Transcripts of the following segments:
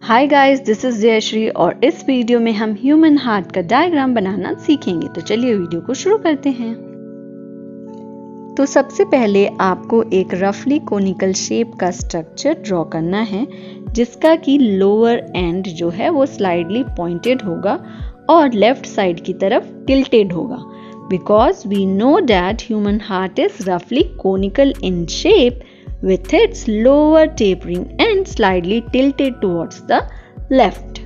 Hi guys, this is Jayashree और इस video में हम ह्यूमन हार्ट का डायग्राम बनाना सीखेंगे। तो चलिए वीडियो को शुरू करते हैं। तो सबसे पहले आपको एक रफली कोनिकल शेप का स्ट्रक्चर ड्रॉ करना है, जिसका कि लोअर एंड जो है वो स्लाइडली पॉइंटेड होगा और लेफ्ट साइड की तरफ टिल्टेड होगा। Because we know that human heart is रफली conical in shape with its lower tapering and slightly tilted towards the left.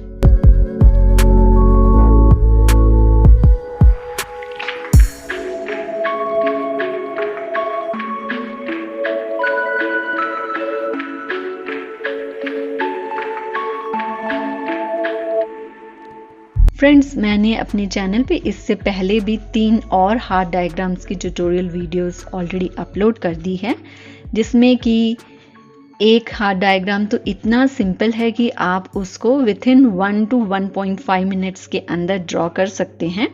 Friends, मैंने अपने चैनल पे इससे पहले भी 3 और हार्ट डायग्राम्स की ट्यूटोरियल वीडियोस ऑलरेडी अपलोड कर दी है, जिसमें कि एक हार्ट डायग्राम तो इतना सिंपल है कि आप उसको विथिन 1 to 1.5 मिनट्स के अंदर ड्रॉ कर सकते हैं।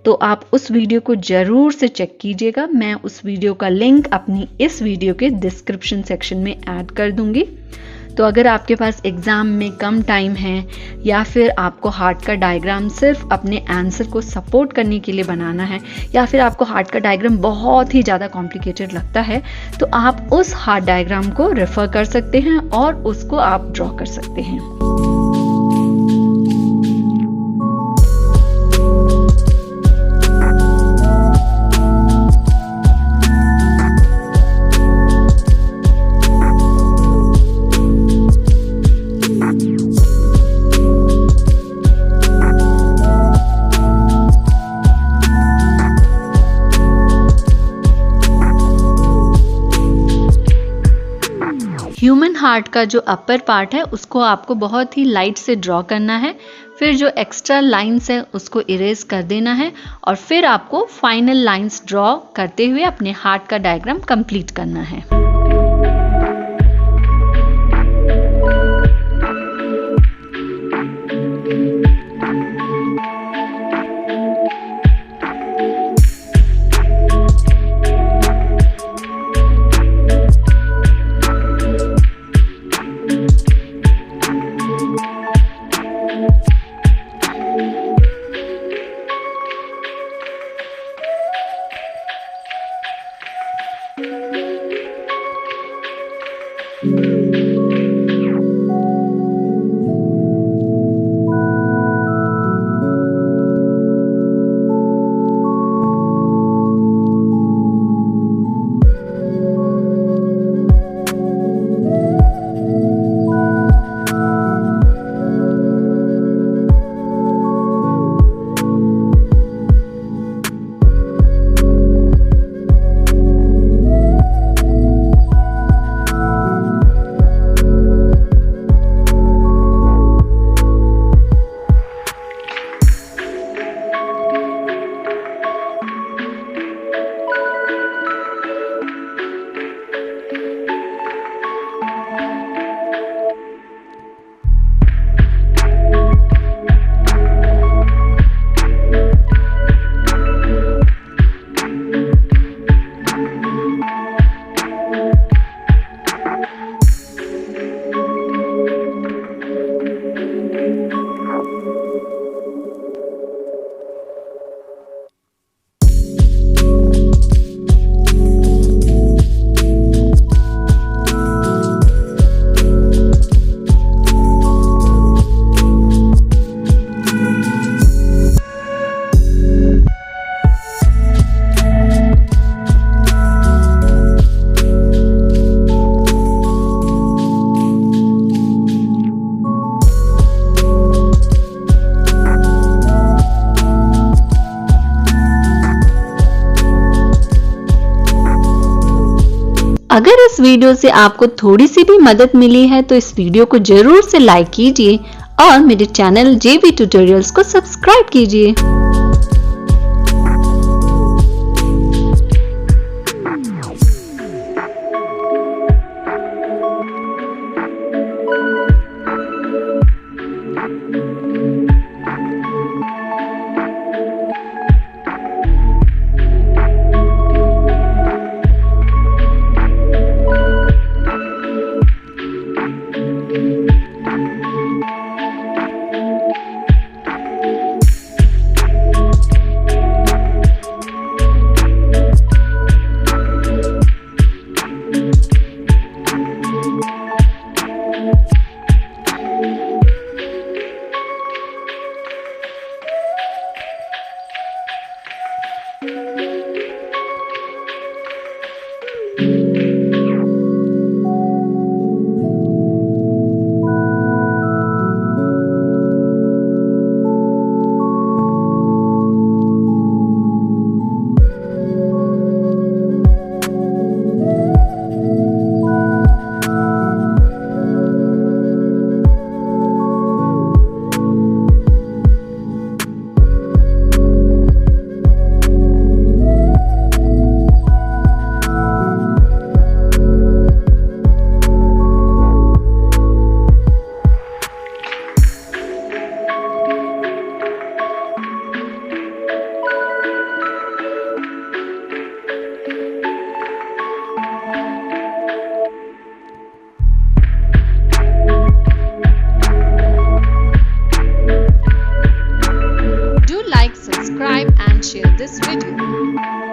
तो आप उस वीडियो को ज़रूर से चेक कीजिएगा। मैं उस वीडियो का लिंक अपनी इस वीडियो के डिस्क्रिप्शन सेक्शन में ऐड कर दूंगी। तो अगर आपके पास एग्ज़ाम में कम टाइम है या फिर आपको हार्ट का डायग्राम सिर्फ अपने आंसर को सपोर्ट करने के लिए बनाना है, या फिर आपको हार्ट का डायग्राम बहुत ही ज़्यादा कॉम्प्लिकेटेड लगता है, तो आप उस हार्ट डायग्राम को रेफर कर सकते हैं और उसको आप ड्रॉ कर सकते हैं। ह्यूमन हार्ट का जो अपर पार्ट है उसको आपको बहुत ही लाइट से ड्रॉ करना है। फिर जो एक्स्ट्रा लाइंस है उसको इरेज कर देना है और फिर आपको फाइनल लाइंस ड्रॉ करते हुए अपने हार्ट का डायग्राम कंप्लीट करना है। अगर इस वीडियो से आपको थोड़ी सी भी मदद मिली है तो इस वीडियो को जरूर से लाइक कीजिए और मेरे चैनल जेबी ट्यूटोरियल्स को सब्सक्राइब कीजिए। subscribe and share this video.